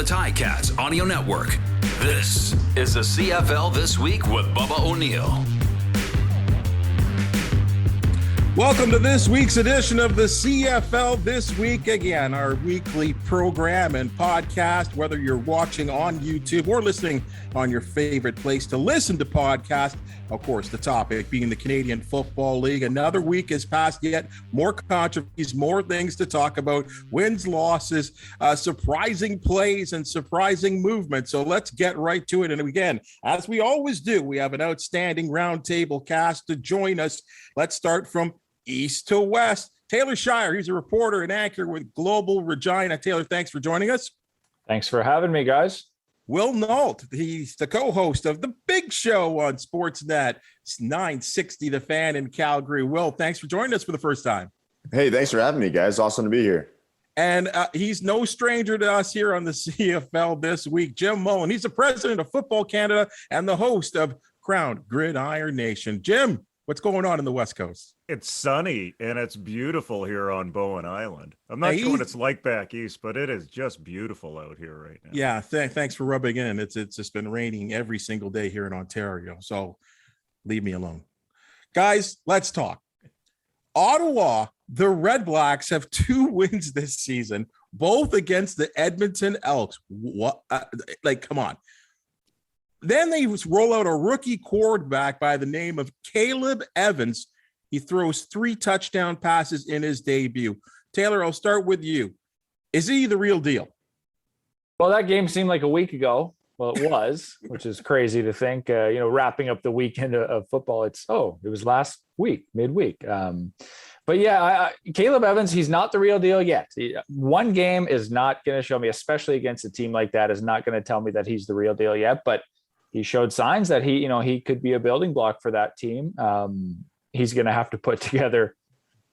the Ticats Audio Network. This is the CFL This Week with Bubba O-Neil. Welcome to this week's edition of the CFL This Week. Again, our weekly program and podcast, whether you're watching on YouTube or listening on your favorite place to listen to podcasts. Of course, the topic being the Canadian Football League. Another week has passed, yet more controversies, more things to talk about, wins, losses, surprising plays, and surprising movement. So let's get right to it. And again, as we always do, we have an outstanding roundtable cast to join us. Let's start from east to west. Taylor Shire, he's a reporter and anchor with Global Regina. Taylor, thanks for joining us. Thanks for having me, guys. Will Nault, he's the co-host of The Big Show on Sportsnet. It's 960 The Fan in Calgary. Will, thanks for joining us for the first time. Hey, thanks for having me, guys. Awesome to be here. And he's no stranger to us here on the CFL This Week. Jim Mullin, he's the president of Football Canada and the host of Krown, Gridiron Nation. Jim, what's going on in the West Coast? It's sunny and it's beautiful here on Bowen Island. I'm not sure what it's like back east, but it is just beautiful out here right now. Yeah, thanks for rubbing in. It's just been raining every single day here in Ontario, so leave me alone. Guys, let's talk. Ottawa, the Red Blacks have 2 wins this season, both against the Edmonton Elks. What? Come on. Then they roll out a rookie quarterback by the name of Caleb Evans. He throws 3 touchdown passes in his debut. Taylor, I'll start with you. Is he the real deal? Well, that game seemed like a week ago. Well, it was, which is crazy to think, wrapping up the weekend of football. It was last week, midweek. But yeah, Caleb Evans, he's not the real deal yet. One game is not going to show me, especially against a team like that, is not going to tell me that he's the real deal yet. But he showed signs that he could be a building block for that team. He's going to have to put together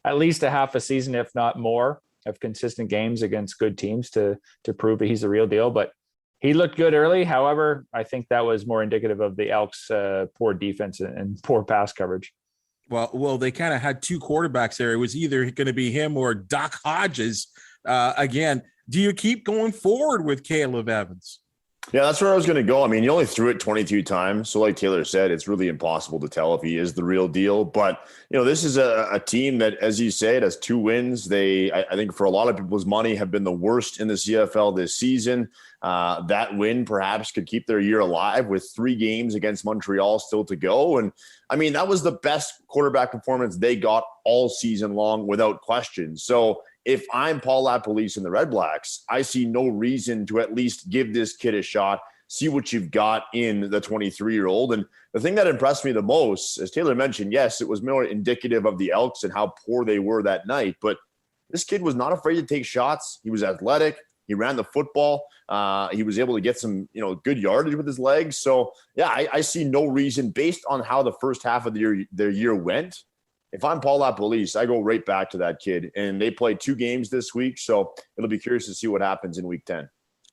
at least a half a season, if not more, of consistent games against good teams to prove that he's the real deal. But he looked good early. However, I think that was more indicative of the Elks' poor defense and poor pass coverage. Well, they kind of had 2 quarterbacks there. It was either going to be him or Doc Hodges. Again, do you keep going forward with Caleb Evans? Yeah, that's where I was going to go. I mean, you only threw it 22 times. So like Taylor said, it's really impossible to tell if he is the real deal. But, this is a team that, as you say, it has 2 wins. They, I think for a lot of people's money, have been the worst in the CFL this season. That win perhaps could keep their year alive with 3 games against Montreal still to go. And I mean, that was the best quarterback performance they got all season long without question. So if I'm Paul LaPolice and the Red Blacks, I see no reason to at least give this kid a shot, see what you've got in the 23-year-old. And the thing that impressed me the most, as Taylor mentioned, yes, it was more indicative of the Elks and how poor they were that night. But this kid was not afraid to take shots. He was athletic. He ran the football. He was able to get some, good yardage with his legs. So, yeah, I see no reason based on how the first half of their year went. If I'm Paul LaPolice, I go right back to that kid. And they played 2 games this week, so it'll be curious to see what happens in week 10.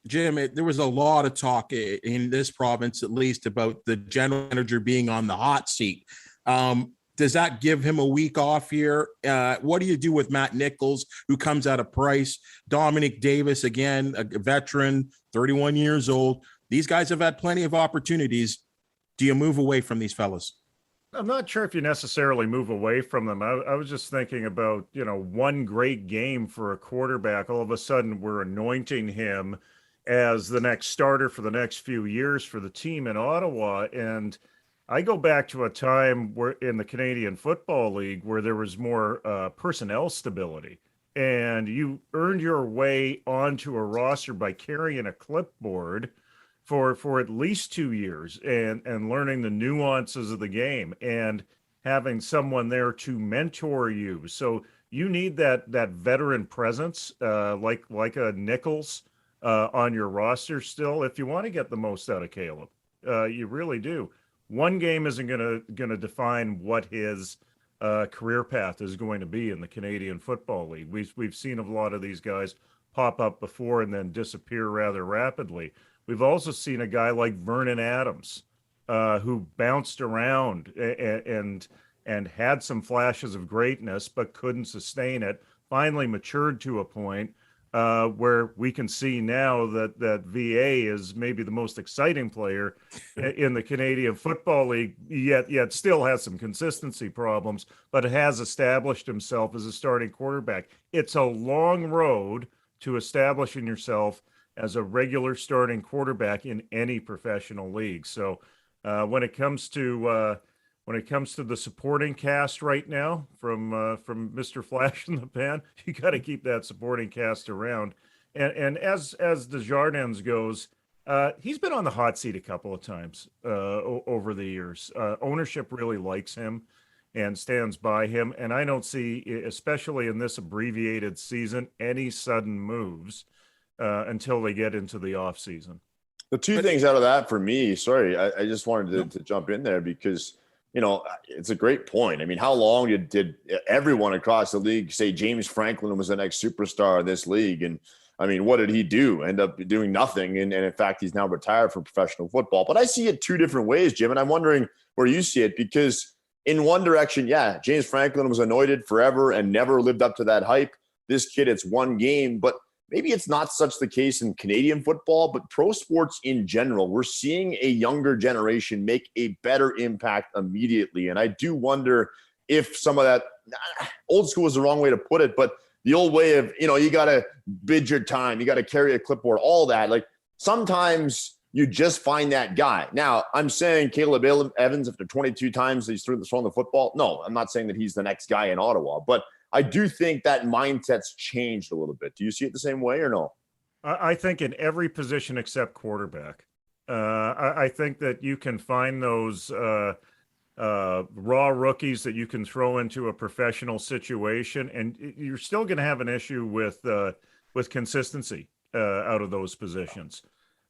Jim, there was a lot of talk in this province, at least, about the general manager being on the hot seat. Does that give him a week off here? What do you do with Matt Nichols, who comes at a price? Dominic Davis, again, a veteran, 31 years old. These guys have had plenty of opportunities. Do you move away from these fellas? I'm not sure if you necessarily move away from them. I was just thinking about, one great game for a quarterback. All of a sudden, we're anointing him as the next starter for the next few years for the team in Ottawa. And I go back to a time where in the Canadian Football League where there was more personnel stability. And you earned your way onto a roster by carrying a clipboard for at least 2 years and learning the nuances of the game and having someone there to mentor you. So you need that veteran presence, like a Nichols on your roster still, if you want to get the most out of Caleb. You really do. One game isn't gonna define what his career path is going to be in the Canadian Football League. We've seen a lot of these guys pop up before and then disappear rather rapidly. We've also seen a guy like Vernon Adams, who bounced around and had some flashes of greatness, but couldn't sustain it. Finally matured to a point where we can see now that VA is maybe the most exciting player in the Canadian Football League, yet still has some consistency problems, but has established himself as a starting quarterback. It's a long road to establishing yourself as a regular starting quarterback in any professional league. So when it comes to the supporting cast right now from Mr. Flash in the Pan, you got to keep that supporting cast around. And as Desjardins goes, he's been on the hot seat a couple of times over the years. Ownership really likes him and stands by him. And I don't see, especially in this abbreviated season, any sudden moves until they get into the off season. The two things out of that for me, sorry, I just wanted to jump in there because, it's a great point. I mean, how long did everyone across the league say James Franklin was the next superstar of this league? And I mean, what did he do? End up doing nothing. And in fact, he's now retired from professional football. But I see it two different ways, Jim. And I'm wondering where you see it, because in one direction, yeah, James Franklin was anointed forever and never lived up to that hype. This kid, it's one game, but maybe it's not such the case in Canadian football, but pro sports in general. We're seeing a younger generation make a better impact immediately. And I do wonder if some of that old school is the wrong way to put it, but the old way of, you got to bid your time, you got to carry a clipboard, all that. Like sometimes you just find that guy. Now, I'm saying Caleb Evans, after 22 times he's thrown the football. No, I'm not saying that he's the next guy in Ottawa, but I do think that mindset's changed a little bit. Do you see it the same way or no? I think in every position except quarterback. I think that you can find those raw rookies that you can throw into a professional situation, and you're still going to have an issue with consistency out of those positions.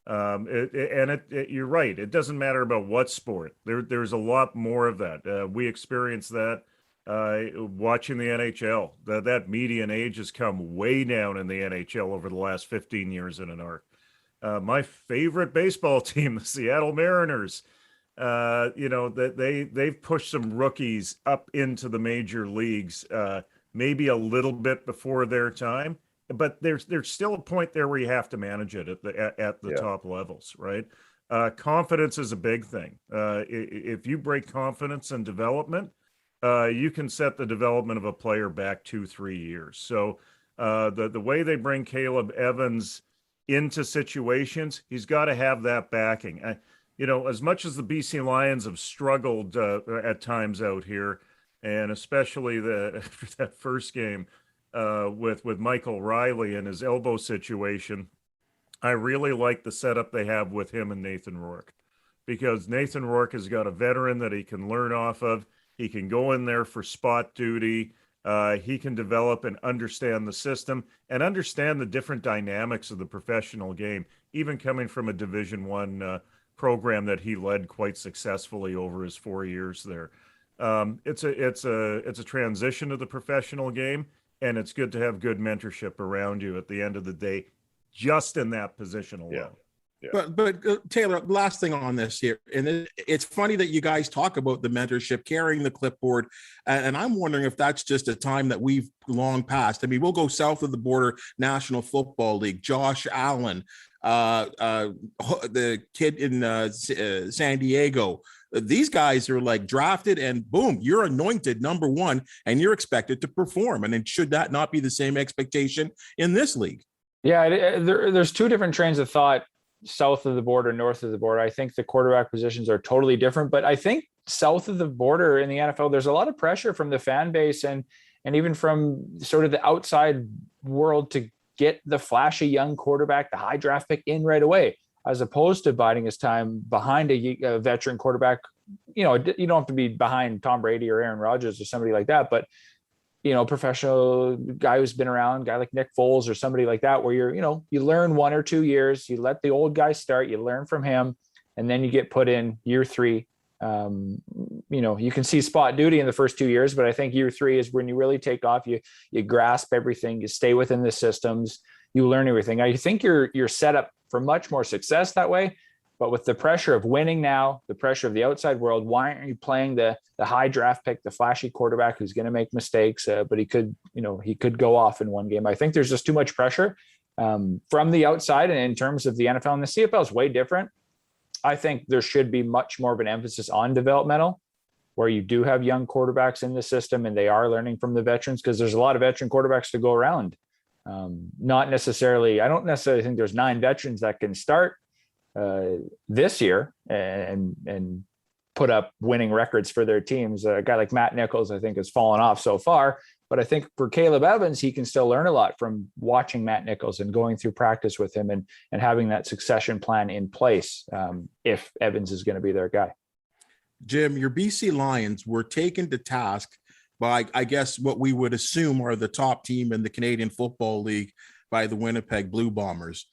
You're right. It doesn't matter about what sport. There's a lot more of that. We experienced that watching the NHL. That median age has come way down in the NHL over the last 15 years in an arc. My favorite baseball team, the Seattle Mariners, that they've pushed some rookies up into the major leagues, maybe a little bit before their time, but there's still a point there where you have to manage it at the top levels, right? Confidence is a big thing. If you break confidence and development, you can set the development of a player back 2-3 years. So the way they bring Caleb Evans into situations, he's got to have that backing. As much as the BC Lions have struggled at times out here, and especially that first game with Michael Riley and his elbow situation, I really like the setup they have with him and Nathan Rourke, because Nathan Rourke has got a veteran that he can learn off of. He can go in there for spot duty. He can develop and understand the system and understand the different dynamics of the professional game, even coming from a Division I program that he led quite successfully over his 4 years there. It's a transition to the professional game, and it's good to have good mentorship around you at the end of the day, just in that position alone. Yeah. But Taylor, last thing on this here, and it's funny that you guys talk about the mentorship, carrying the clipboard, and I'm wondering if that's just a time that we've long passed. I mean, we'll go south of the border, National Football League, Josh Allen, the kid in San Diego. These guys are like drafted and boom, you're anointed number one and you're expected to perform. And then should that not be the same expectation in this league? Yeah, there's two different trains of thought south of the border, north of the border. I think the quarterback positions are totally different, but I think south of the border in the NFL, there's a lot of pressure from the fan base and even from sort of the outside world to get the flashy young quarterback, the high draft pick in right away, as opposed to biding his time behind a veteran quarterback. You don't have to be behind Tom Brady or Aaron Rodgers or somebody like that, but professional guy who's been around, guy like Nick Foles or somebody like that, where you learn 1 or 2 years, you let the old guy start, you learn from him, and then you get put in year 3. You can see spot duty in the first 2 years, but I think year 3 is when you really take off. You grasp everything, you stay within the systems, you learn everything. I think you're set up for much more success that way. But with the pressure of winning now, the pressure of the outside world, why aren't you playing the high draft pick, the flashy quarterback who's going to make mistakes, but he could go off in one game. I think there's just too much pressure from the outside. And in terms of the NFL and the CFL is way different. I think there should be much more of an emphasis on developmental, where you do have young quarterbacks in the system and they are learning from the veterans, because there's a lot of veteran quarterbacks to go around. I don't necessarily think there's 9 veterans that can start this year and put up winning records for their teams. A guy like Matt Nichols, I think, has fallen off so far, but I think for Caleb Evans, he can still learn a lot from watching Matt Nichols and going through practice with him and having that succession plan in place if Evans is going to be their guy. Jim, your BC Lions were taken to task by, I guess, what we would assume are the top team in the Canadian Football League, by the Winnipeg Blue Bombers.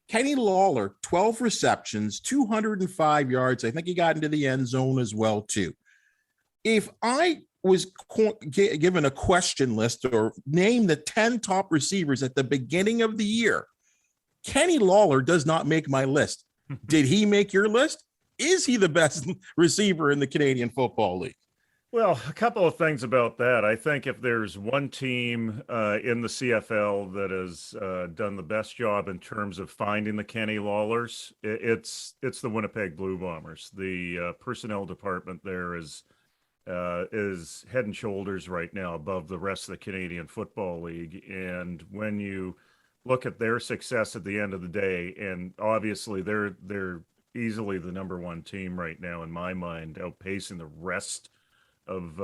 Kenny Lawlor, 12 receptions, 205 yards. I think he got into the end zone as well, too. If I was given a question list or name the 10 top receivers at the beginning of the year, Kenny Lawlor does not make my list. Did he make your list? Is he the best receiver in the Canadian Football League? Well, a couple of things about that. I think if there's one team in the CFL that has done the best job in terms of finding the Kenny Lawlors, it's the Winnipeg Blue Bombers. The personnel department there is head and shoulders right now above the rest of the Canadian Football League. And when you look at their success at the end of the day, and obviously they're easily the number one team right now in my mind, outpacing the rest of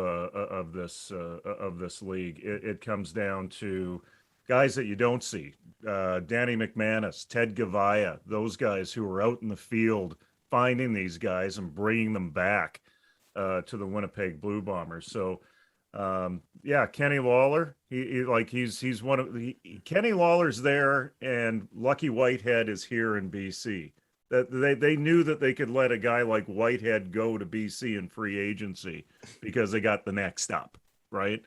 this league. It comes down to guys that you don't see, Danny McManus, Ted Gavaya, those guys who are out in the field finding these guys and bringing them back to the Winnipeg Blue Bombers. So Kenny Lawlor, he's one of the Kenny Lawlor's there, and Lucky Whitehead is here in BC. That they knew that they could let a guy like Whitehead go to BC in free agency because they got the next up, right?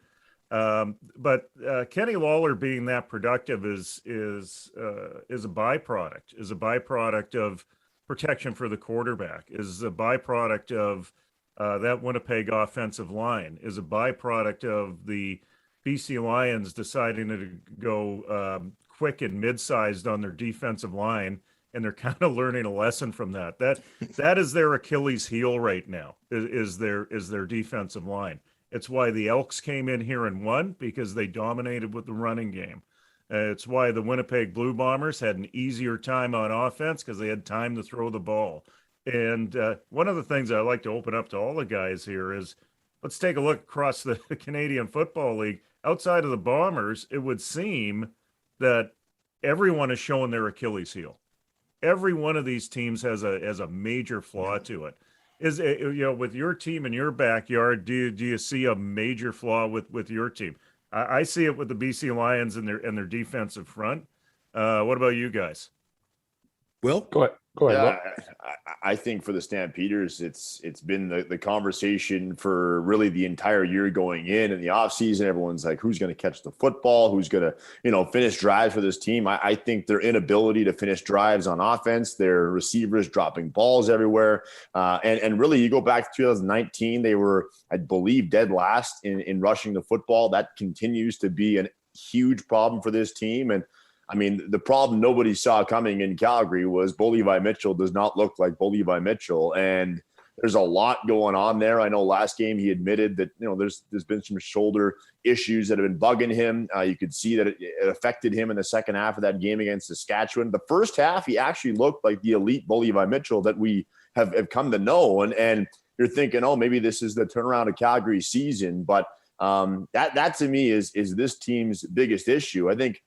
But Kenny Lawlor being that productive is a byproduct of protection for the quarterback, is a byproduct of that Winnipeg offensive line, is a byproduct of the BC Lions deciding to go quick and mid-sized on their defensive line. And they're kind of learning a lesson from that. That is their Achilles heel right now, is their defensive line. It's why the Elks came in here and won, because they dominated with the running game. It's why the Winnipeg Blue Bombers had an easier time on offense, because they had time to throw the ball. And one of the things I like to open up to all the guys here is, let's take a look across the Canadian Football League. Outside of the Bombers, it would seem that everyone is showing their Achilles heel. Every one of these teams has a major flaw to it. Is with your team in your backyard, do you see a major flaw with your team? I see it with the BC Lions and their defensive front. What about you guys? Will? Go ahead. Yeah, I think for the Stampeders, it's been the conversation for really the entire year going in the offseason. Everyone's like, who's going to catch the football? Who's going to, finish drives for this team? I think their inability to finish drives on offense, their receivers dropping balls everywhere. And really, you go back to 2019, they were, I believe, dead last in rushing the football. That continues to be a huge problem for this team. And I mean, the problem nobody saw coming in Calgary was Bo Levi Mitchell does not look like Bo Levi Mitchell. And there's a lot going on there. I know last game he admitted that, there's been some shoulder issues that have been bugging him. You could see that it affected him in the second half of that game against Saskatchewan. The first half, he actually looked like the elite Bo Levi Mitchell that we have come to know. And you're thinking, oh, maybe this is the turnaround of Calgary's season. But that to me is this team's biggest issue. I think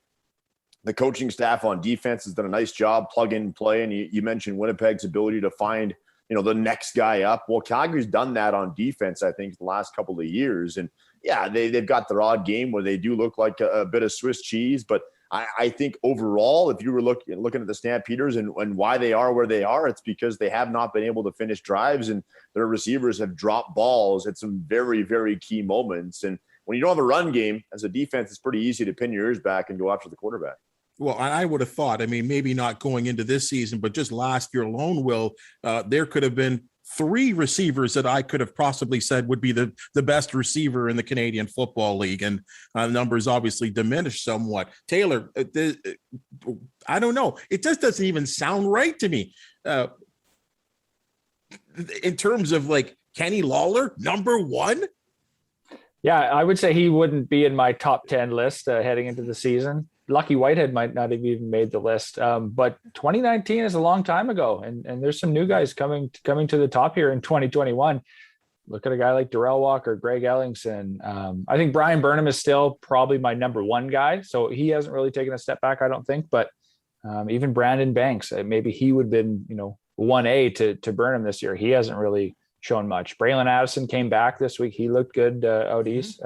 the coaching staff on defense has done a nice job plug and play. And you mentioned Winnipeg's ability to find, the next guy up. Well, Calgary's done that on defense, I think, the last couple of years. And yeah, they've got their odd game where they do look like a bit of Swiss cheese. But I think overall, if you were looking at the Stampeders and why they are where they are, it's because they have not been able to finish drives, and their receivers have dropped balls at some very, very key moments. And when you don't have a run game as a defense, it's pretty easy to pin your ears back and go after the quarterback. Well, I would have thought, I mean, maybe not going into this season, but just last year alone, Will, there could have been 3 receivers that I could have possibly said would be the best receiver in the Canadian Football League. And numbers obviously diminished somewhat. Taylor, I don't know. It just doesn't even sound right to me. In terms of like Kenny Lawlor, number 1? Yeah, I would say he wouldn't be in my top 10 list heading into the season. Lucky Whitehead might not have even made the list. But 2019 is a long time ago. And there's some new guys coming to the top here in 2021. Look at a guy like Darrell Walker, Greg Ellingson. I think Brian Burnham is still probably my number 1 guy. So he hasn't really taken a step back, I don't think. But even Brandon Banks, maybe he would have been, 1A to Burnham this year. He hasn't really shown much. Braylon Addison came back this week. He looked good out east.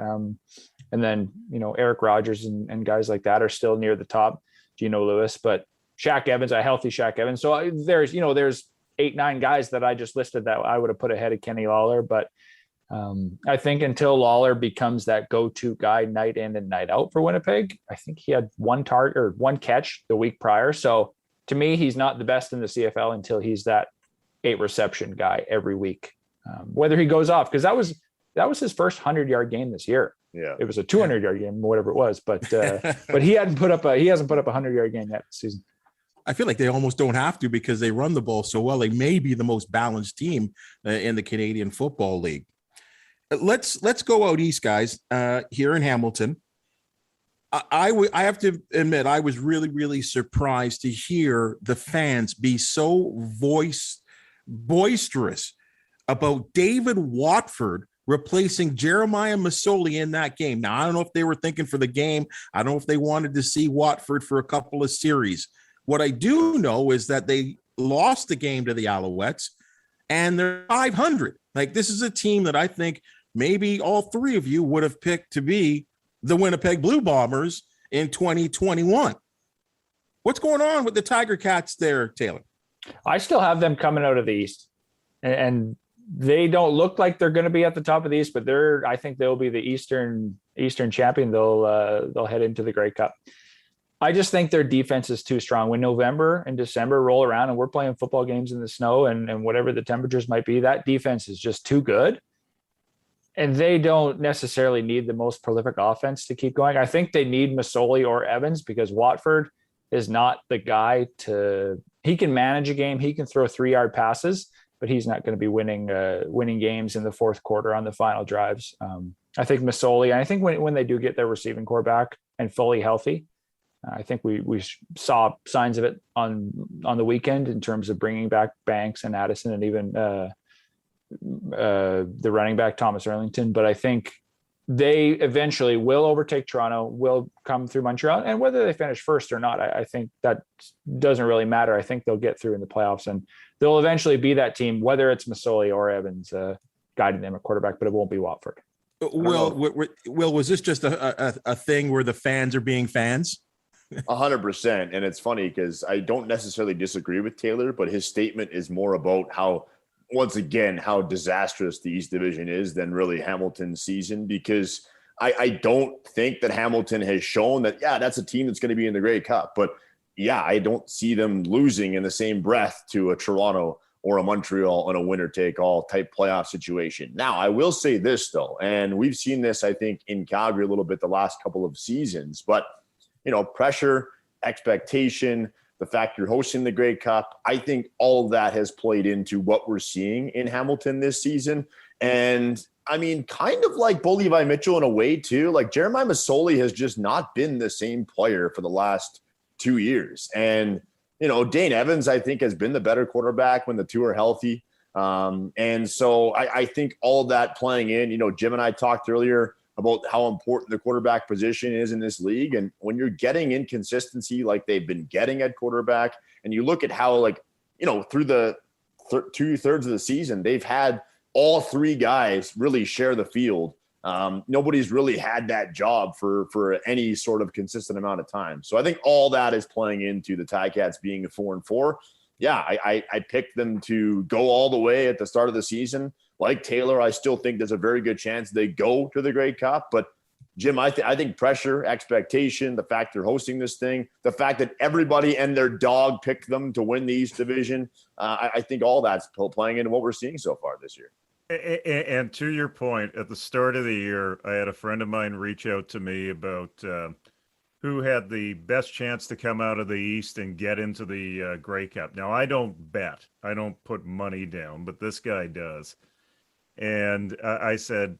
And then, Eric Rogers and guys like that are still near the top, Geno Lewis, but Shaq Evans, a healthy Shaq Evans. So there's 8-9 guys that I just listed that I would have put ahead of Kenny Lawlor. But I think until Lawlor becomes that go-to guy night in and night out for Winnipeg, I think he had 1 target or 1 catch the week prior. So to me, he's not the best in the CFL until he's that 8 reception guy every week. Whether he goes off, because that was his first 100-yard game this year. Yeah, it was a 200-yard game, whatever it was, but he hasn't put up a 100-yard game yet this season. I feel like they almost don't have to because they run the ball so well. They may be the most balanced team in the Canadian Football League. Let's go out east, guys. Here in Hamilton, I have to admit I was really, really surprised to hear the fans be so boisterous about David Watford replacing Jeremiah Masoli in that game. Now, I don't know if they were thinking for the game. I don't know if they wanted to see Watford for a couple of series. What I do know is that they lost the game to the Alouettes, and they're 500. Like, this is a team that I think maybe all 3 of you would have picked to be the Winnipeg Blue Bombers in 2021. What's going on with the Tiger Cats there, Taylor? I still have them coming out of the East, and they don't look like they're going to be at the top of the East, but I think they'll be the Eastern champion. They'll head into the Grey Cup. I just think their defense is too strong. When November and December roll around and we're playing football games in the snow and whatever the temperatures might be, that defense is just too good. And they don't necessarily need the most prolific offense to keep going. I think they need Masoli or Evans because Watford is not the guy he can manage a game. He can throw 3-yard passes, but he's not going to be winning games in the fourth quarter on the final drives. I think Masoli, and I think when they do get their receiving core back and fully healthy, I think we saw signs of it on the weekend in terms of bringing back Banks and Addison and even the running back Thomas Erlington. But I think they eventually will overtake Toronto, will come through Montreal, and whether they finish first or not, I think that doesn't really matter. I think they'll get through in the playoffs, and they'll eventually be that team, whether it's Masoli or Evans guiding them at quarterback, but it won't be Watford. Will, was this just a thing where the fans are being fans? 100%. And it's funny because I don't necessarily disagree with Taylor, but his statement is more about how, once again, how disastrous the East Division is than really Hamilton's season, because I don't think that Hamilton has shown that, that's a team that's going to be in the Grey Cup. But I don't see them losing in the same breath to a Toronto or a Montreal on a winner-take-all type playoff situation. Now, I will say this, though, and we've seen this, I think, in Calgary a little bit the last couple of seasons, but, pressure, expectation, the fact you're hosting the Grey Cup, I think all of that has played into what we're seeing in Hamilton this season. And, I mean, kind of like Bo Levi Mitchell in a way, too. Like, Jeremiah Masoli has just not been the same player for the last 2 years. And, Dane Evans, I think, has been the better quarterback when the two are healthy. And so I think all of that playing in, Jim and I talked earlier about how important the quarterback position is in this league. And when you're getting inconsistency like they've been getting at quarterback, and you look at how, through the 2/3 of the season, they've had all 3 guys really share the field. Nobody's really had that job for any sort of consistent amount of time. So I think all that is playing into the Ticats being a 4-4. I picked them to go all the way at the start of the season. Like Taylor, I still think there's a very good chance they go to the Grey Cup, but Jim, I think pressure, expectation, the fact they're hosting this thing, the fact that everybody and their dog picked them to win the East Division, I think all that's playing into what we're seeing so far this year. And to your point, at the start of the year, I had a friend of mine reach out to me about who had the best chance to come out of the East and get into the Grey Cup. Now, I don't bet. I don't put money down, but this guy does. And I said,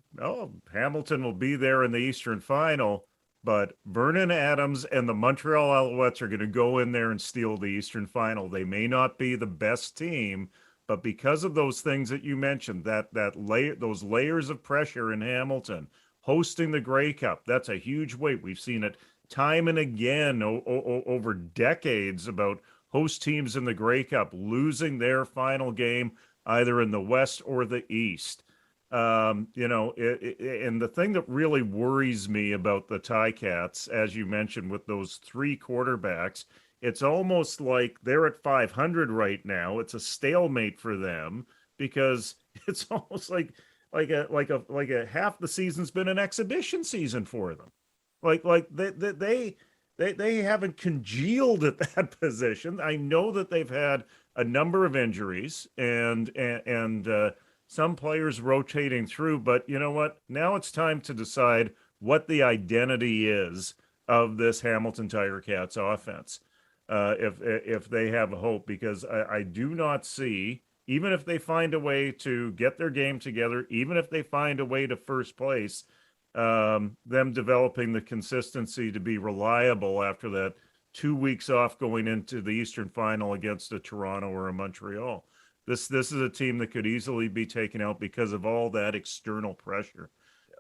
Hamilton will be there in the Eastern Final, but Vernon Adams and the Montreal Alouettes are going to go in there and steal the Eastern Final. They may not be the best team, but because of those things that you mentioned, those layers of pressure in Hamilton, hosting the Grey Cup, that's a huge weight. We've seen it time and again over decades about host teams in the Grey Cup losing their final game either in the West or the East. And the thing that really worries me about the Ticats, as you mentioned, with those three quarterbacks, it's almost like they're at 500 right now. It's a stalemate for them because it's almost like a half the season's been an exhibition season for them. Like they haven't congealed at that position. I know that they've had a number of injuries and some players rotating through, but you know what? Now it's time to decide what the identity is of this Hamilton Tiger Cats offense. If they have a hope, because I do not see, even if they find a way to get their game together, even if they find a way to first place, them developing the consistency to be reliable after that 2 weeks off going into the Eastern Final against a Toronto or a Montreal. This is a team that could easily be taken out because of all that external pressure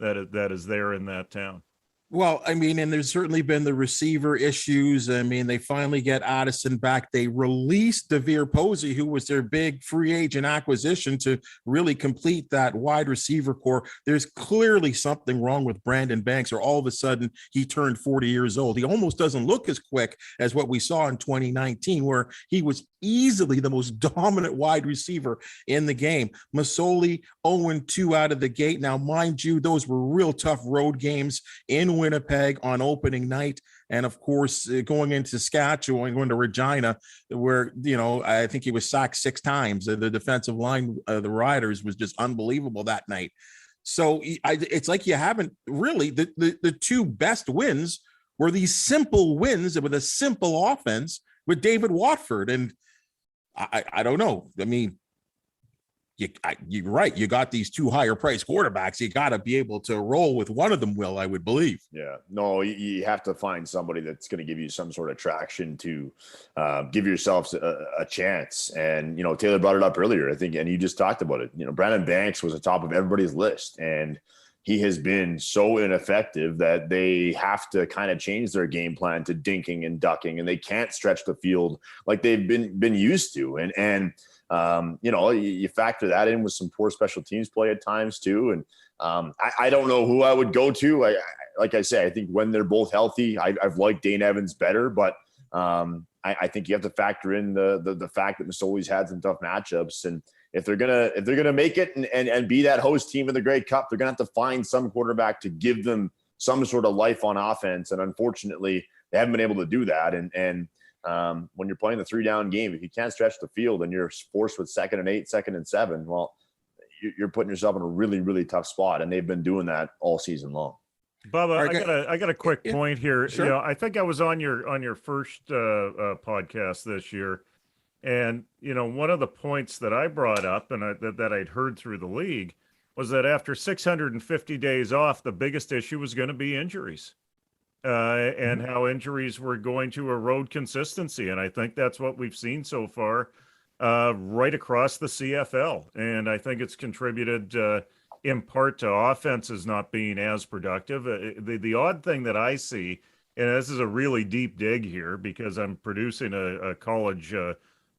that is there in that town. Well, I mean, and there's certainly been the receiver issues. I mean, they finally get Addison back. They released Devere Posey, who was their big free agent acquisition to really complete that wide receiver core. There's clearly something wrong with Brandon Banks, or all of a sudden he turned 40 years old. He almost doesn't look as quick as what we saw in 2019, where he was easily the most dominant wide receiver in the game. Masoli 0-2 out of the gate. Now, mind you, those were real tough road games in Winnipeg on opening night, and of course going into Saskatchewan, going to Regina, where I think he was sacked 6 times. The defensive line, the Riders, was just unbelievable that night. So it's like you haven't really the two best wins were these simple wins with a simple offense with David Watford, and I don't know. I mean, you're right. You got these two higher priced quarterbacks. You got to be able to roll with one of them, Will, I would believe. Yeah, no, you have to find somebody that's going to give you some sort of traction to give yourselves a chance. And, Taylor brought it up earlier, I think, and you just talked about it. Brandon Banks was at the top of everybody's list, and he has been so ineffective that they have to kind of change their game plan to dinking and ducking, and they can't stretch the field like they've been used to. And you factor that in with some poor special teams play at times too. And I don't know who I would go to. Like I say, I think when they're both healthy, I've liked Dane Evans better, but I think you have to factor in the fact that Masoli's had some tough matchups. And if they're gonna make it and be that host team in the Grey Cup, they're gonna have to find some quarterback to give them some sort of life on offense. And unfortunately, they haven't been able to do that. And when you're playing the 3-down game, if you can't stretch the field and you're forced with 2nd and 8, 2nd and 7, well, you're putting yourself in a really, really tough spot. And they've been doing that all season long. Bubba, I got a quick point here. Sure. I think I was on your first podcast this year, and one of the points that I brought up and that I'd heard through the league was that after 650 days off, the biggest issue was going to be injuries. And how injuries were going to erode consistency. And I think that's what we've seen so far right across the CFL. And I think it's contributed in part to offenses not being as productive. The odd thing that I see, and this is a really deep dig here because I'm producing a college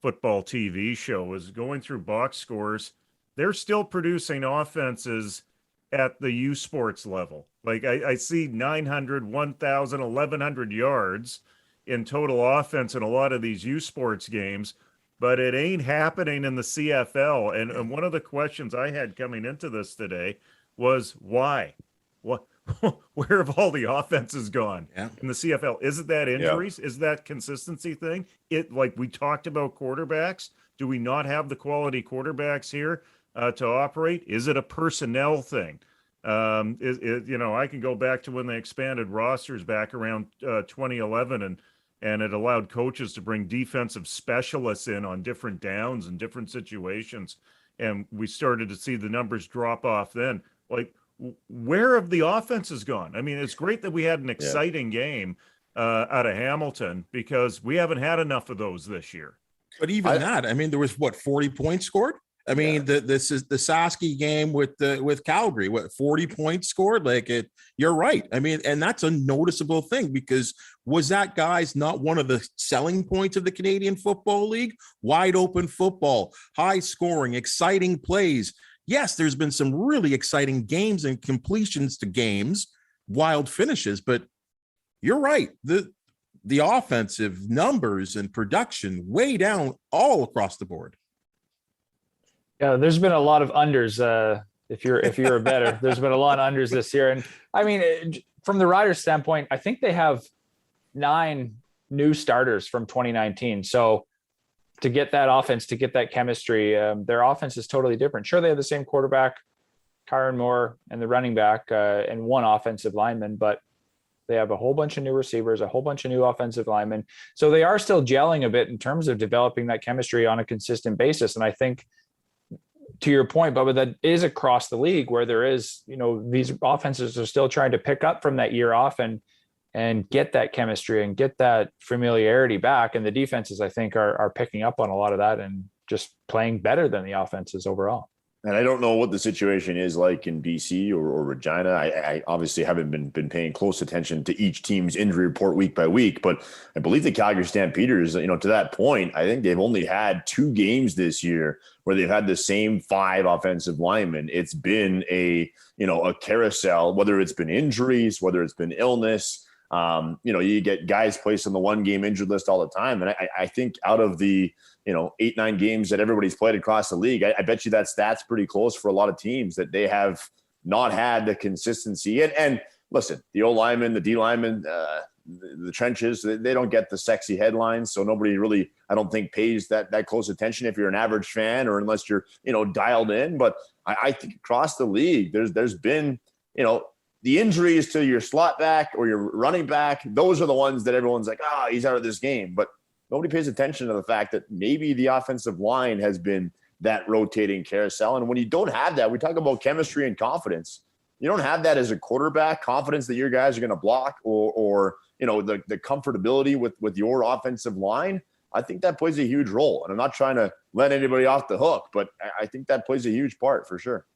football TV show, is going through box scores. They're still producing offenses at the U Sports level. Like I see 900, 1,000, 1,100 yards in total offense in a lot of these U Sports games, but it ain't happening in the CFL. And one of the questions I had coming into this today was why? where have all the offenses gone in the CFL? Is it that injuries? Is that consistency thing? Like we talked about quarterbacks. Do we not have the quality quarterbacks here to operate? Is it a personnel thing? I can go back to when they expanded rosters back around 2011 and it allowed coaches to bring defensive specialists in on different downs and different situations. And we started to see the numbers drop off then. Like, where have the offenses gone? I mean, it's great that we had an exciting game out of Hamilton because we haven't had enough of those this year. But even I mean, there was 40 points scored? I mean, this is the Sasky game with Calgary. 40 points scored? You're right. I mean, and that's a noticeable thing because was that, guys, not one of the selling points of the Canadian Football League? Wide open football, high scoring, exciting plays. Yes, there's been some really exciting games and completions to games, wild finishes, but you're right. The offensive numbers and production way down all across the board. Yeah, there's been a lot of unders. If you're a bettor, there's been a lot of unders this year. And I mean, from the Riders' standpoint, I think they have 9 new starters from 2019. So to get that offense, to get that chemistry, their offense is totally different. Sure, they have the same quarterback, Kyron Moore, and the running back, and 1 offensive lineman, but they have a whole bunch of new receivers, a whole bunch of new offensive linemen. So they are still gelling a bit in terms of developing that chemistry on a consistent basis. And I think, to your point, Bubba, that is across the league where there is, these offenses are still trying to pick up from that year off and get that chemistry and get that familiarity back. And the defenses, I think, are picking up on a lot of that and just playing better than the offenses overall. And I don't know what the situation is like in BC or Regina. I obviously haven't been paying close attention to each team's injury report week by week, but I believe the Calgary Stampeders, to that point, I think they've only had 2 games this year where they've had the same 5 offensive linemen. It's been a carousel, whether it's been injuries, whether it's been illness. You get guys placed on the 1-game injured list all the time. And I think out of the, 8-9 games that everybody's played across the league, I bet you that stat's pretty close for a lot of teams that they have not had the consistency. And listen, the O linemen, the D linemen, the trenches, they don't get the sexy headlines. So nobody really, I don't think, pays that close attention if you're an average fan or unless you're, dialed in. But I think across the league, there's been, the injuries to your slot back or your running back, those are the ones that everyone's like, he's out of this game. But nobody pays attention to the fact that maybe the offensive line has been that rotating carousel. And when you don't have that, we talk about chemistry and confidence. You don't have that as a quarterback, confidence that your guys are going to block or the comfortability with your offensive line. I think that plays a huge role. And I'm not trying to let anybody off the hook, but I think that plays a huge part for sure.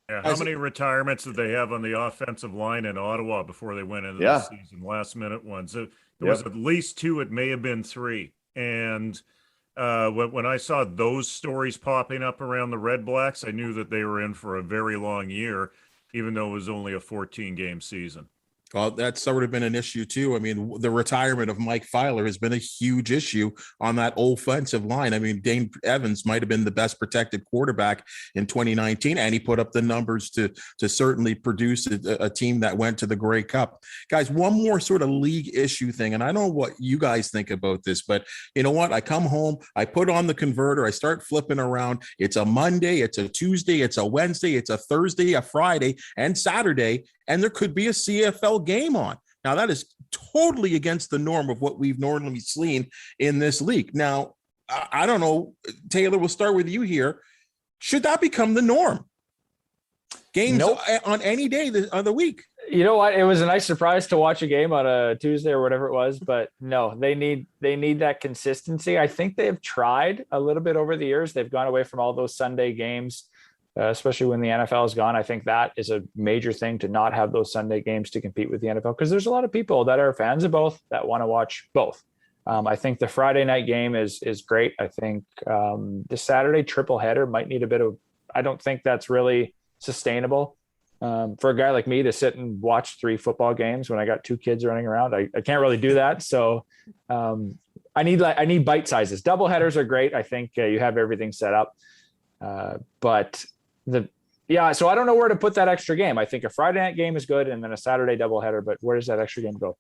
Yeah, how many retirements did they have on the offensive line in Ottawa before they went into the season? Last minute ones. It was at least 2. It may have been 3. And when I saw those stories popping up around the Red Blacks, I knew that they were in for a very long year, even though it was only a 14-game season. Well, that's sort of been an issue too. I mean, the retirement of Mike Filer has been a huge issue on that offensive line. I mean, Dane Evans might have been the best protected quarterback in 2019, and he put up the numbers to certainly produce a team that went to the Grey Cup. Guys, one more sort of league issue thing, and I don't know what you guys think about this, but you know what? I come home, I put on the converter, I start flipping around. It's a Monday, it's a Tuesday, it's a Wednesday, it's a Thursday, a Friday, and Saturday, and there could be a CFL game on. Now, that is totally against the norm of what we've normally seen in this league. Now, I don't know, Taylor, we'll start with you here. Should that become the norm? Games on any day of the week. You know what? It was a nice surprise to watch a game on a Tuesday or whatever it was, but no, they need that consistency. I think they've tried a little bit over the years. They've gone away from all those Sunday games. Especially when the NFL is gone. I think that is a major thing to not have those Sunday games to compete with the NFL, because there's a lot of people that are fans of both that want to watch both. I think the Friday night game is great. I think the Saturday triple header might need a bit of, I don't think that's really sustainable for a guy like me to sit and watch 3 football games when I got 2 kids running around. I can't really do that. So I need bite sizes. Double headers are great. I think you have everything set up. But Yeah, so I don't know where to put that extra game. I think a Friday night game is good, and then a Saturday doubleheader. But where does that extra game go?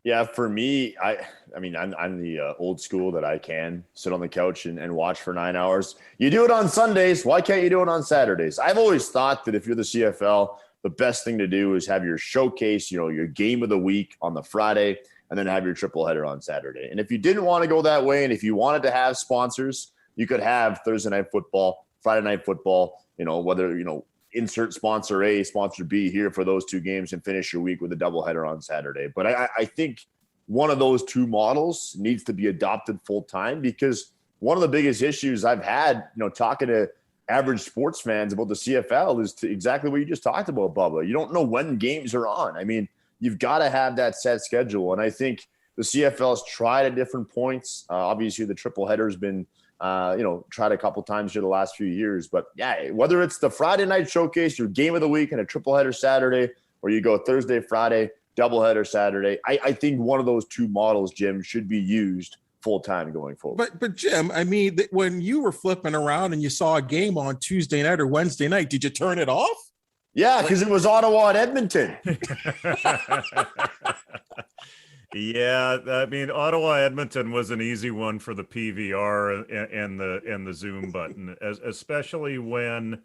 Yeah, for me, I mean, I'm the old school that I can sit on the couch and watch for 9 hours. You do it on Sundays. Why can't you do it on Saturdays? I've always thought that if you're the CFL, the best thing to do is have your showcase, your game of the week on the Friday, and then have your triple header on Saturday. And if you didn't want to go that way, and if you wanted to have sponsors, you could have Thursday night football, Friday night football, whether, insert sponsor A, sponsor B here for those two games and finish your week with a doubleheader on Saturday. But I think one of those two models needs to be adopted full time, because one of the biggest issues I've had, talking to average sports fans about the CFL is exactly what you just talked about, Bubba. You don't know when games are on. I mean, you've got to have that set schedule. And I think the CFL has tried at different points. Obviously, the triple header has been tried a couple times here the last few years. But yeah, whether it's the Friday night showcase, your game of the week, and a triple header Saturday, or you go Thursday, Friday, doubleheader Saturday, I think one of those two models, Jim, should be used full time going forward. But Jim, I mean, when you were flipping around and you saw a game on Tuesday night or Wednesday night, did you turn it off? Yeah, because it was Ottawa and Edmonton. Yeah, I mean, Ottawa Edmonton was an easy one for the PVR and the Zoom button, especially when,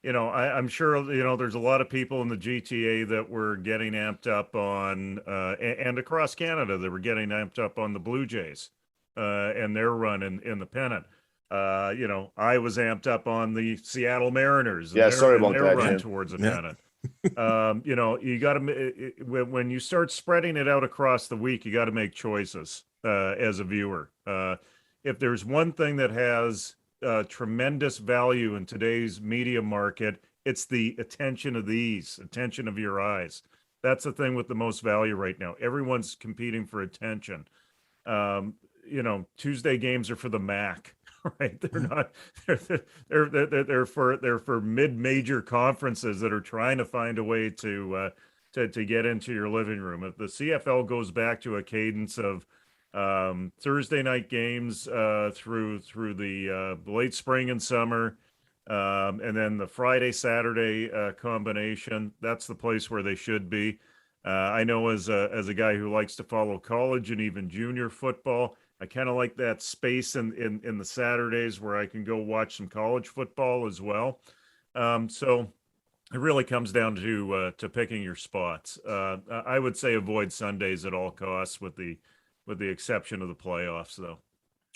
I'm sure, there's a lot of people in the GTA that were getting amped up on, and across Canada that were getting amped up on the Blue Jays and their run in the pennant. I was amped up on the Seattle Mariners. Yeah, sorry about their that, run Jim. towards the pennant. You got to, when you start spreading it out across the week, you got to make choices as a viewer. If there's one thing that has tremendous value in today's media market, it's the attention of your eyes. That's the thing with the most value right now. Everyone's competing for attention. Tuesday games are for the MAC. Right, they're not. They're for mid-major conferences that are trying to find a way to get into your living room. If the CFL goes back to a cadence of Thursday night games through the late spring and summer, and then the Friday Saturday combination, that's the place where they should be. I know as a guy who likes to follow college and even junior football, I kind of like that space in the Saturdays where I can go watch some college football as well. So it really comes down to picking your spots. I would say avoid Sundays at all costs, with the exception of the playoffs, though.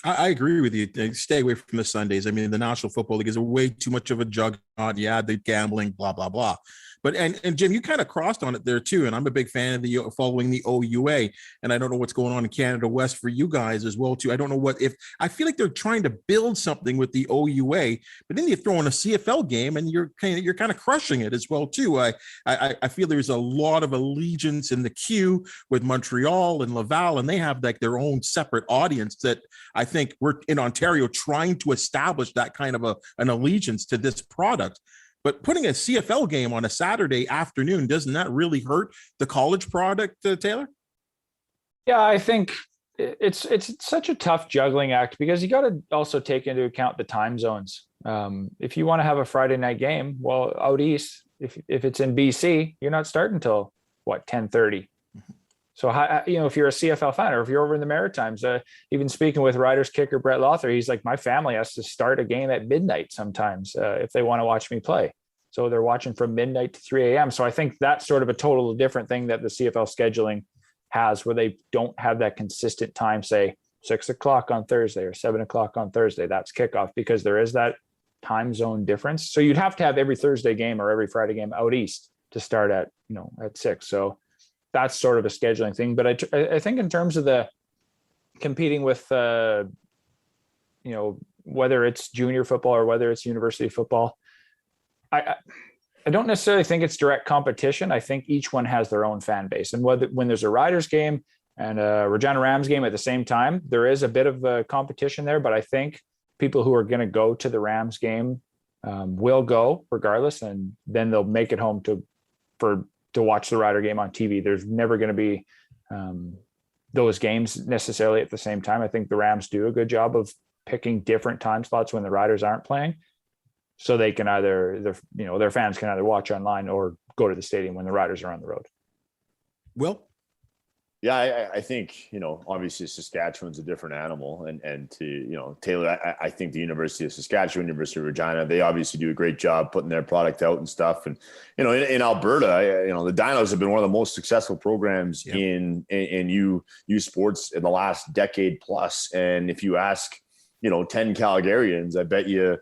I agree with you. Stay away from the Sundays. I mean, the National Football League is way too much of a juggernaut. Yeah, the gambling, blah, blah, blah. But and Jim, you kind of crossed on it there too. And I'm a big fan of the following the OUA. And I don't know what's going on in Canada West for you guys as well too. I don't know I feel like they're trying to build something with the OUA, but then you throw in a CFL game and you're kind of crushing it as well too. I feel there's a lot of allegiance in the queue with Montreal and Laval, and they have like their own separate audience that I think we're in Ontario trying to establish that kind of an allegiance to this product. But putting a CFL game on a Saturday afternoon, doesn't that really hurt the college product, Taylor? Yeah, I think it's such a tough juggling act, because you got to also take into account the time zones. If you want to have a Friday night game, well, out east, if it's in BC, you're not starting until 10:30. So, if you're a CFL fan, or if you're over in the Maritimes, even speaking with Riders kicker Brett Lawther, he's like, my family has to start a game at midnight sometimes if they want to watch me play. So they're watching from midnight to 3 a.m. So I think that's sort of a total different thing that the CFL scheduling has, where they don't have that consistent time, say 6 o'clock on Thursday or 7 o'clock on Thursday. That's kickoff, because there is that time zone difference. So you'd have to have every Thursday game or every Friday game out east to start at 6. So that's sort of a scheduling thing. But I think in terms of the competing with, whether it's junior football or whether it's university football, I don't necessarily think it's direct competition. I think each one has their own fan base. And when there's a Riders game and a Regina Rams game at the same time, there is a bit of a competition there. But I think people who are going to go to the Rams game will go regardless, and then they'll make it home to watch the Rider game on TV. There's never going to be those games necessarily at the same time. I think the Rams do a good job of picking different time slots when the Riders aren't playing. so they can their fans can either watch online or go to the stadium when the Riders are on the road. Will? Yeah, I think, obviously Saskatchewan's a different animal, and to, Taylor, I think the University of Saskatchewan, University of Regina, they obviously do a great job putting their product out and stuff. And, in Alberta, the Dinos have been one of the most successful programs in U sports in the last decade plus. And if you ask, 10 Calgarians, I bet you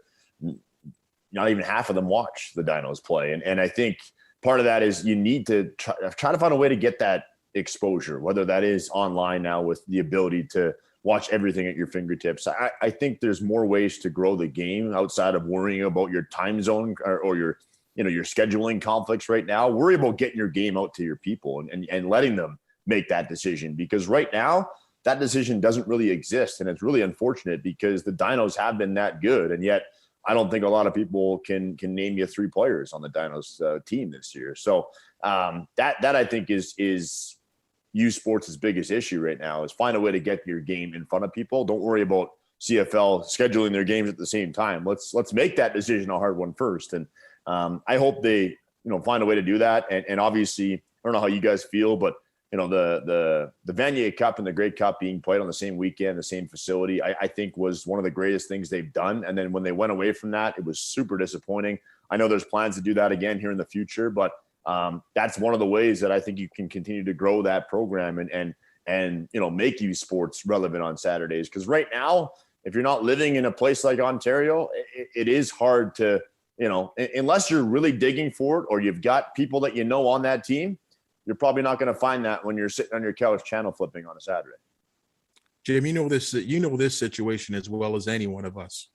not even half of them watch the Dinos play. And I think part of that is you need to try to find a way to get that exposure, whether that is online now with the ability to watch everything at your fingertips. I think there's more ways to grow the game outside of worrying about your time zone or your scheduling conflicts right now. Worry about getting your game out to your people and letting them make that decision, because right now that decision doesn't really exist. And it's really unfortunate because the Dinos have been that good. And yet I don't think a lot of people can name you 3 players on the Dinos team this year. So that I think is U Sports' biggest issue right now, is find a way to get your game in front of people. Don't worry about CFL scheduling their games at the same time. Let's make that decision a hard one first. And I hope they, find a way to do that. And obviously, I don't know how you guys feel, but the Vanier Cup and the Grey Cup being played on the same weekend, the same facility, I think was one of the greatest things they've done. And then when they went away from that, it was super disappointing. I know there's plans to do that again here in the future, but that's one of the ways that I think you can continue to grow that program and make U Sports relevant on Saturdays. Because right now, if you're not living in a place like Ontario, it is hard to, unless you're really digging for it or you've got people that on that team, you're probably not going to find that when you're sitting on your couch channel flipping on a Saturday. Jim, this situation as well as any one of us.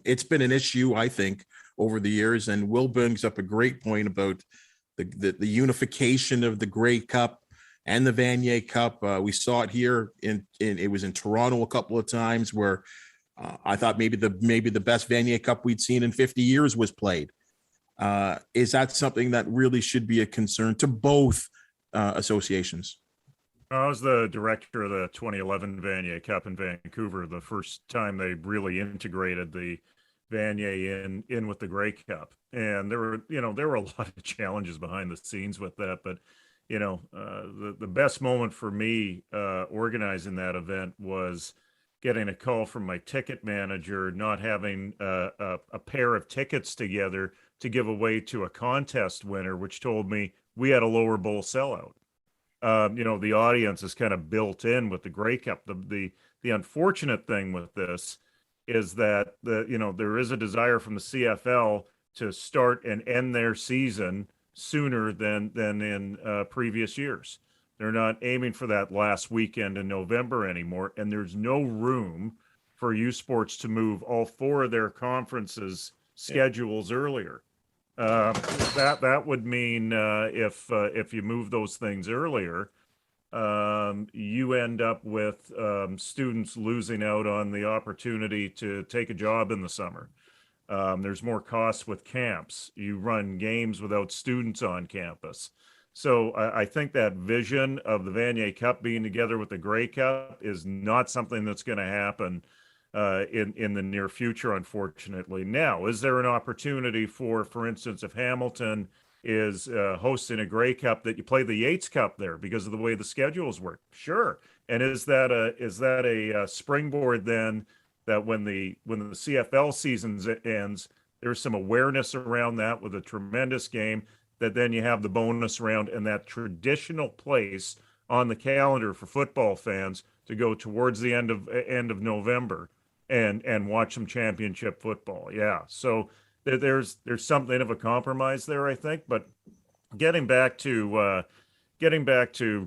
It's been an issue, I think, over the years, and Will brings up a great point about the unification of the Grey Cup and the Vanier Cup. We saw it here it was in Toronto a couple of times where I thought maybe the best Vanier Cup we'd seen in 50 years was played. Is that something that really should be a concern to both associations? I was the director of the 2011 Vanier Cup in Vancouver, the first time they really integrated the Vanier in with the Grey Cup. And there were a lot of challenges behind the scenes with that. But, the best moment for me organizing that event was getting a call from my ticket manager, not having a pair of tickets together to give away to a contest winner, which told me we had a lower bowl sellout. The audience is kind of built in with the Grey Cup. The unfortunate thing with this is that there is a desire from the CFL to start and end their season sooner than in previous years. They're not aiming for that last weekend in November anymore, and there's no room for U Sports to move all 4 of their conferences schedules earlier. That would mean if you move those things earlier, you end up with students losing out on the opportunity to take a job in the summer. There's more costs with camps. You run games without students on campus. So I think that vision of the Vanier Cup being together with the Grey Cup is not something that's going to happen in the near future, unfortunately. Now, is there an opportunity for instance, if Hamilton is hosting a Grey Cup, that you play the Yates Cup there because of the way the schedules work? Sure. And is that a springboard then that when the CFL season ends, there's some awareness around that with a tremendous game, that then you have the bonus round and that traditional place on the calendar for football fans to go towards the end of November and watch some championship football. Yeah. So there's something of a compromise there, I think. But getting back to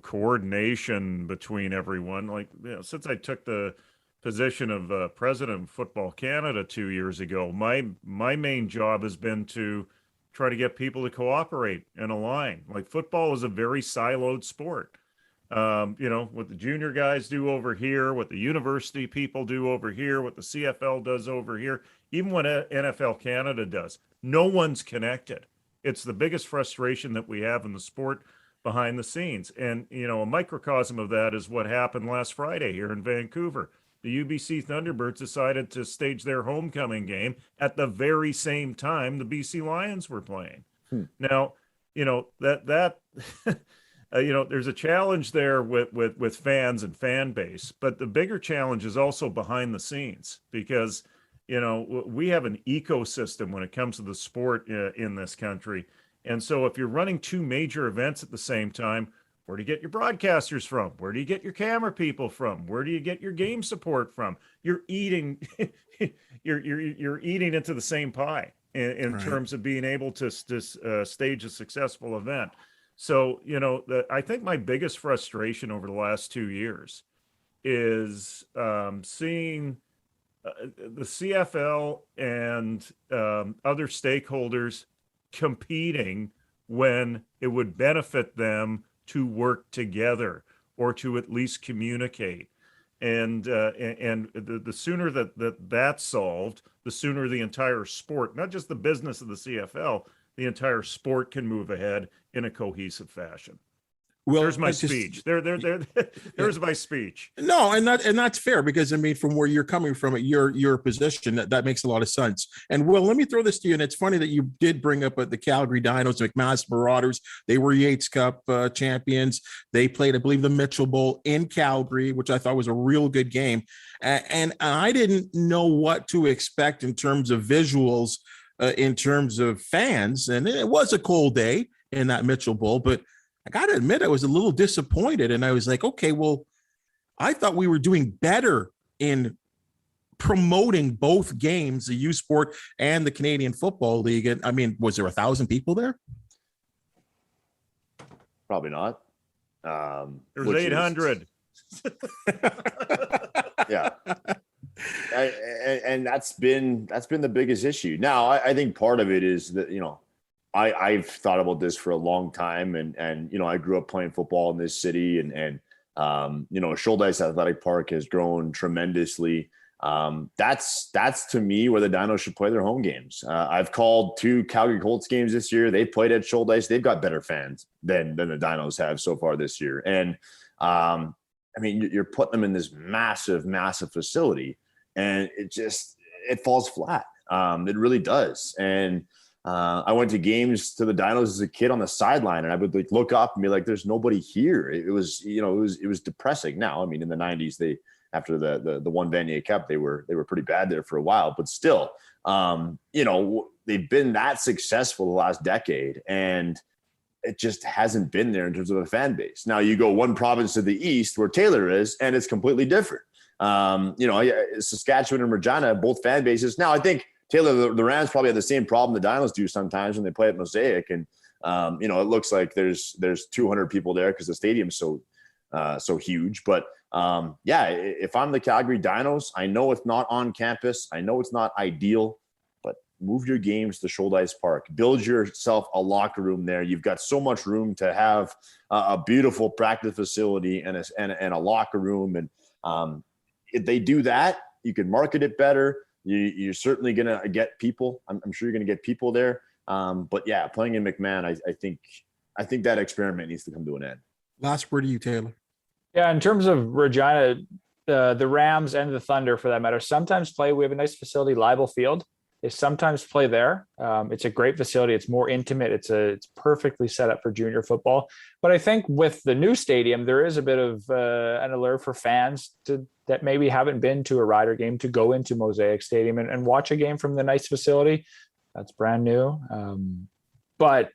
coordination between everyone, since I took the position of president of Football Canada 2 years ago, my main job has been to try to get people to cooperate and align. Like, football is a very siloed sport. What the junior guys do over here, what the university people do over here, what the CFL does over here, even what NFL Canada does, no one's connected. It's the biggest frustration that we have in the sport behind the scenes. And, a microcosm of that is what happened last Friday here in Vancouver. the UBC Thunderbirds decided to stage their homecoming game at the very same time the BC Lions were playing. Now, that there's a challenge there with fans and fan base, but the bigger challenge is also behind the scenes because, we have an ecosystem when it comes to the sport in this country. And so if you're running two major events at the same time, where do you get your broadcasters from? Where do you get your camera people from? Where do you get your game support from? You're eating, you're eating into the same pie in Right. terms of being able to stage a successful event. So, I think my biggest frustration over the last 2 years is seeing the CFL and other stakeholders competing when it would benefit them to work together or to at least communicate. And the sooner that's solved, the sooner the entire sport, not just the business of the CFL, the entire sport can move ahead in a cohesive fashion. Well, There's my speech. There's my speech. No, and that's fair because I mean, from where you're coming from, at your position, that makes a lot of sense. And Will, let me throw this to you. And it's funny that you did bring up the Calgary Dinos, McMaster Marauders. They were Yates Cup champions. They played, I believe, the Mitchell Bowl in Calgary, which I thought was a real good game. And I didn't know what to expect in terms of visuals, in terms of fans. And it was a cold day in that Mitchell Bowl, but I got to admit, I was a little disappointed. And I was like, okay, well, I thought we were doing better in promoting both games, the U Sport and the Canadian Football League. And I mean, was there 1,000 people there? Probably not. There's 800. Yeah. And that's been the biggest issue. Now, I think part of it is that, I've thought about this for a long time, and I grew up playing football in this city, and Shouldice Athletic Park has grown tremendously. That's to me where the Dinos should play their home games. I've called 2 Calgary Colts games this year. They played at Shouldice. They've got better fans than the Dinos have so far this year. And I mean, you're putting them in this massive, massive facility, and it falls flat. It really does. And I went to games to the Dinos as a kid on the sideline, and I would look up and be like, "There's nobody here." It was depressing. Now, I mean, in the '90s, after the one Vanier Cup, they were pretty bad there for a while, but still, they've been that successful the last decade, and it just hasn't been there in terms of a fan base. Now you go one province to the east where Taylor is, and it's completely different. Saskatchewan and Regina, both fan bases. Now I think Taylor, the Rams probably have the same problem the Dinos do sometimes when they play at Mosaic. And, it looks like there's 200 people there because the stadium's so huge. But, if I'm the Calgary Dinos, I know it's not on campus. I know it's not ideal, but move your games to Shouldice Park. Build yourself a locker room there. You've got so much room to have a beautiful practice facility and a locker room. And if they do that, you can market it better. You're certainly going to get people. I'm sure you're going to get people there. But yeah, playing in McMahon, I think that experiment needs to come to an end. Last word to you, Taylor. Yeah, in terms of Regina, the Rams and the Thunder, for that matter, sometimes play. We have a nice facility, Libel Field. They sometimes play there. It's a great facility. It's more intimate. It's perfectly set up for junior football. But I think with the new stadium, there is a bit of an allure for fans that maybe haven't been to a Rider game to go into Mosaic Stadium and watch a game from the nice facility. That's brand new. But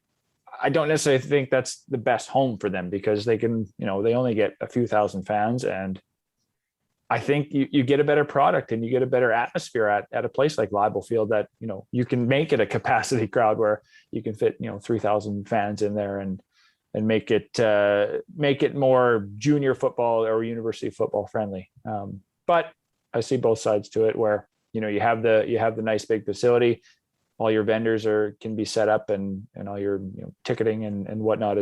I don't necessarily think that's the best home for them because they can, they only get a few thousand fans. And I think you get a better product and you get a better atmosphere at a place like Libel Field that, you can make it a capacity crowd where you can fit, 3,000 fans in there and make it more junior football or university football friendly. But I see both sides to it where, you have the nice big facility, all your vendors can be set up and all your ticketing and whatnot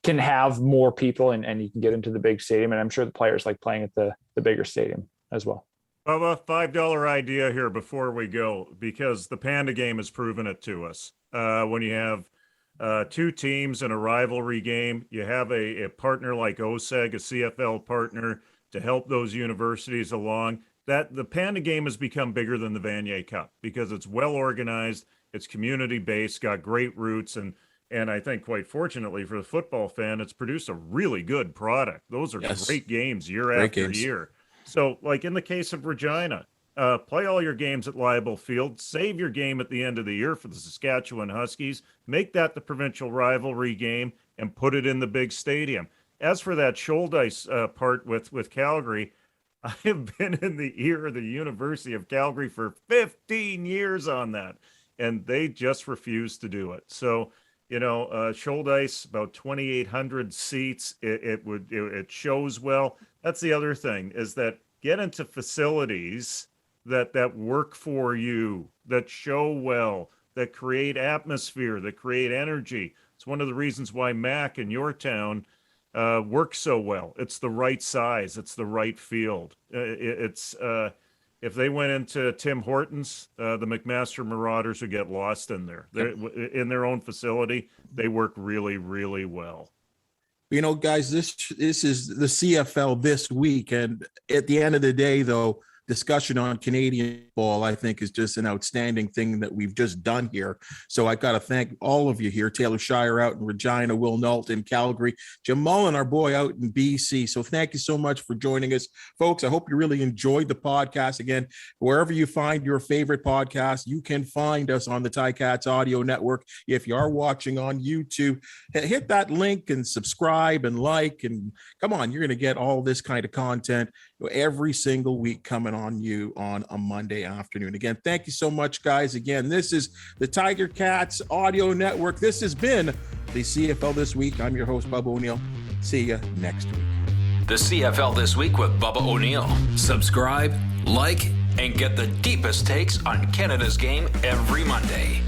can have more people and you can get into the big stadium. And I'm sure the players like playing at the bigger stadium as well. Bubba, $5 idea here before we go, because the Panda game has proven it to us. When you have 2 teams in a rivalry game, you have a partner like OSEG, a CFL partner, to help those universities along. That the Panda game has become bigger than the Vanier Cup because it's well organized, it's community based, got great roots, and I think quite fortunately for the football fan, it's produced a really good product. Those are great games year after year. So, like in the case of Regina, play all your games at Liable Field, save your game at the end of the year for the Saskatchewan Huskies, make that the provincial rivalry game, and put it in the big stadium. As for that Shouldice part with Calgary, I have been in the ear of the University of Calgary for 15 years on that, and they just refuse to do it. So, Shouldice, about 2,800 seats. It shows well. That's the other thing, is that get into facilities that work for you, that show well, that create atmosphere, that create energy. It's one of the reasons why MAC in your town works so well. It's the right size. It's the right field. If they went into Tim Hortons, the McMaster Marauders would get lost in there. In their own facility, they work really, really well. Guys, this is the CFL this week. And at the end of the day, though, discussion on Canadian football, I think, is just an outstanding thing that we've just done here. So I got to thank all of you here. Taylor Shire out in Regina, Will Nault in Calgary, Jim Mullin, our boy, out in BC. So thank you so much for joining us, folks. I hope you really enjoyed the podcast. Again, wherever you find your favorite podcast, you can find us on the Ticats Audio Network. If you are watching on YouTube, hit that link and subscribe and like, and come on, you're going to get all this kind of content every single week coming on you on a Monday afternoon. Again, thank you so much, guys. Again, this is the Tiger Cats Audio Network. This has been the CFL This Week. I'm your host, Bubba O-Neil. See you next week. The CFL This Week with Bubba O-Neil. Subscribe, like, and get the deepest takes on Canada's game every Monday.